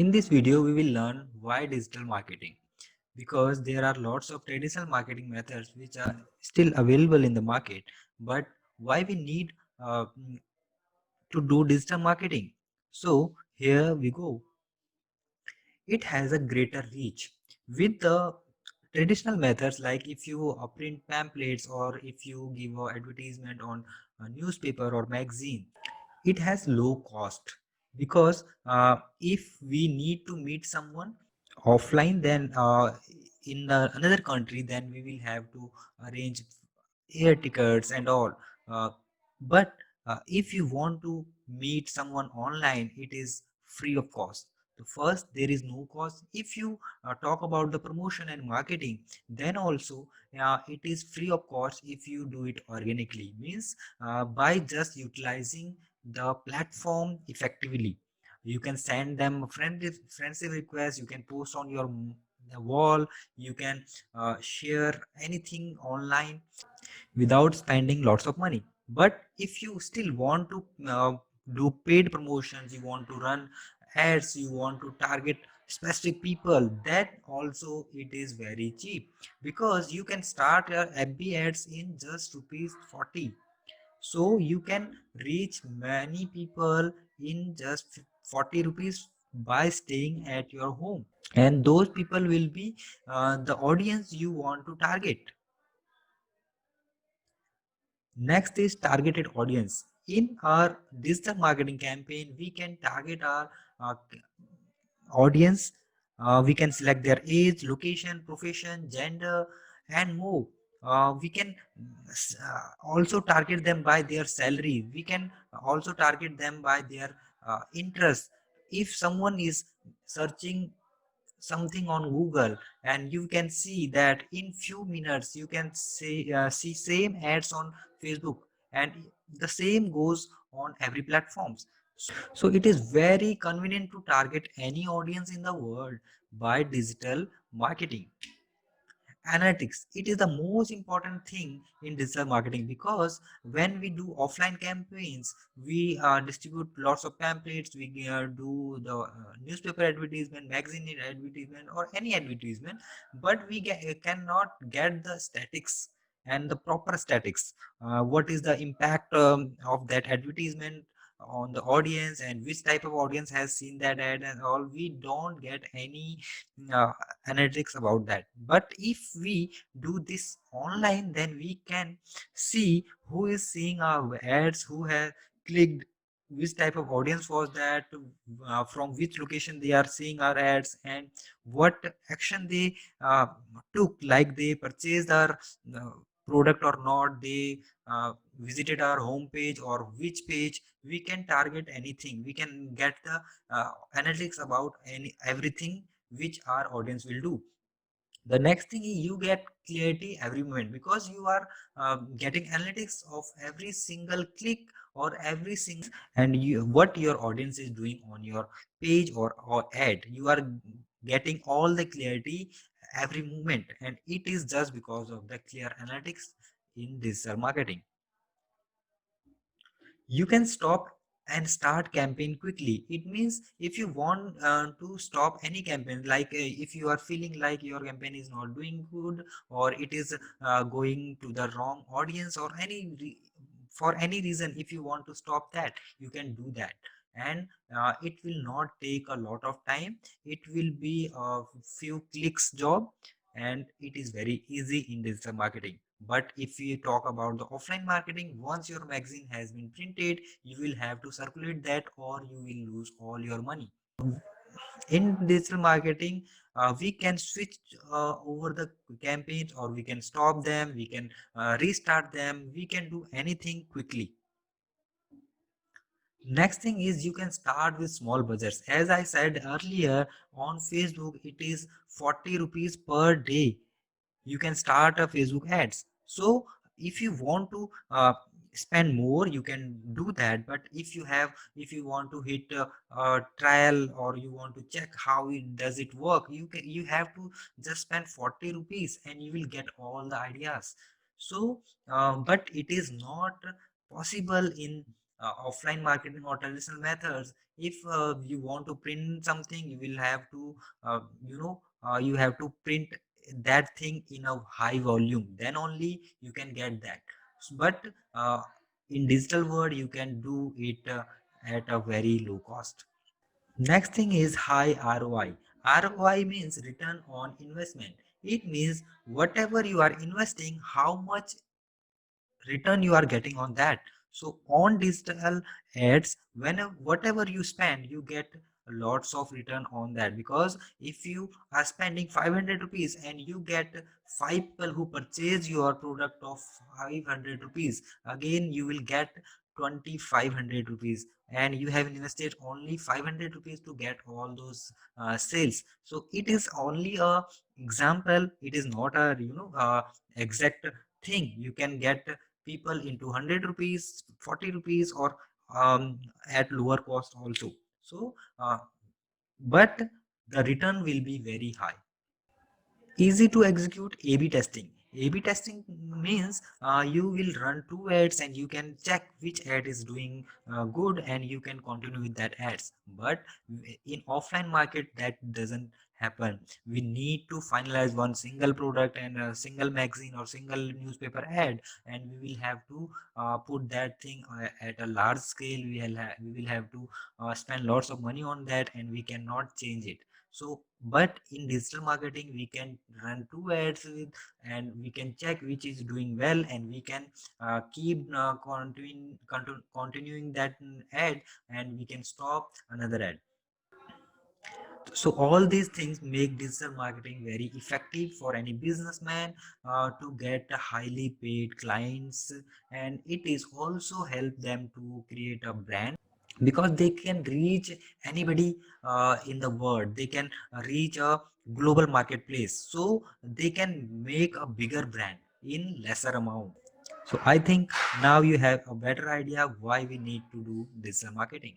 In this video, we will learn why digital marketing, because there are lots of traditional marketing methods which are still available in the market, but why we need to do digital marketing. So here we go. It has a greater reach with the traditional methods, like if you print pamphlets or if you give a advertisement on a newspaper or magazine. It has low cost because if we need to meet someone offline, then in another country, then we will have to arrange air tickets and all. But if you want to meet someone online, it is free of cost. So first, there is no cost. If you talk about the promotion and marketing, then also it is free of cost if you do it organically, means by just utilizing the platform effectively. You can send them friendship requests, you can post on your wall, you can share anything online without spending lots of money. But if you still want to do paid promotions, you want to run ads, you want to target specific people, that also it is very cheap, because you can start your FB ads in just rupees 40. So you can reach many people in just 40 rupees by staying at your home, and those people will be the audience you want to target. Next is targeted audience. In our digital marketing campaign, we can target our uh, audience. We can select their age, location, profession, gender, and more. We can also target them by their salary. We can also target them by their interest. If someone is searching something on Google, and you can see that in few minutes you can see same ads on Facebook, and the same goes on every platforms. So it is very convenient to target any audience in the world by digital marketing. Analytics, it is the most important thing in digital marketing, because when we do offline campaigns, we distribute lots of pamphlets, we do the newspaper advertisement, magazine advertisement, or any advertisement, but cannot get the statics and the proper statics. What is the impact of that advertisement on the audience, and which type of audience has seen that ad and all? We don't get any uh, analytics about that. But if we do this online, then we can see who is seeing our ads, who has clicked, which type of audience was that, from which location they are seeing our ads, and what action they uh, took, like they purchased our uh, product or not, they visited our home page or which page. We can target anything, we can get the analytics about any everything which our audience will do. The next thing is you get clarity every moment, because you are getting analytics of every single click or every single, and what your audience is doing on your page or ad. You are getting all the clarity every moment, and it is just because of the clear analytics in digital marketing. You can stop and start campaign quickly. It means if you want to stop any campaign, like if you are feeling like your campaign is not doing good, or it is going to the wrong audience, or for any reason, if you want to stop that, you can do that. And it will not take a lot of time, it will be a few clicks job, and it is very easy in digital marketing. But if we talk about the offline marketing, once your magazine has been printed, you will have to circulate that, or you will lose all your money. In digital marketing, we can switch over the campaigns, or we can stop them, we can restart them, we can do anything quickly. Next thing is you can start with small budgets. As I said earlier, on Facebook, it is 40 rupees per day. You can start a Facebook ads. So if you want to spend more, you can do that. But if you want to hit a trial, or you want to check how it does it work, you have to just spend 40 rupees, and you will get all the ideas. So but it is not possible in offline marketing or traditional methods. If you want to print something, you will have to you have to print that thing in a high volume, then only you can get that. But uh, in digital world you can do it at a very low cost. Next thing is high ROI. ROI means return on investment. It means whatever you are investing, how much return you are getting on that. So on digital ads, whenever whatever you spend, you get lots of return on that. Because if you are spending 500 rupees and you get five people who purchase your product of 500 rupees, again you will get 2500 rupees, and you have invested only 500 rupees to get all those sales. So it is only a example, it is not a exact thing. You can get people into 100 rupees, 40 rupees, or at lower cost also. So but the return will be very high. Easy to execute A/B testing. A/B testing means you will run two ads and you can check which ad is doing good, and you can continue with that ads. But in offline market that doesn't happen. We need to finalize one single product and a single magazine or single newspaper ad, and we will have to put that thing at a large scale. We will have to spend lots of money on that, and we cannot change it. So but in digital marketing we can run two ads with, and we can check which is doing well, and we can keep continuing that ad, and we can stop another ad. So all these things make digital marketing very effective for any businessman to get highly paid clients, and it is also help them to create a brand, because they can reach anybody in the world. They can reach a global marketplace, so they can make a bigger brand in lesser amount. So I think now you have a better idea why we need to do digital marketing.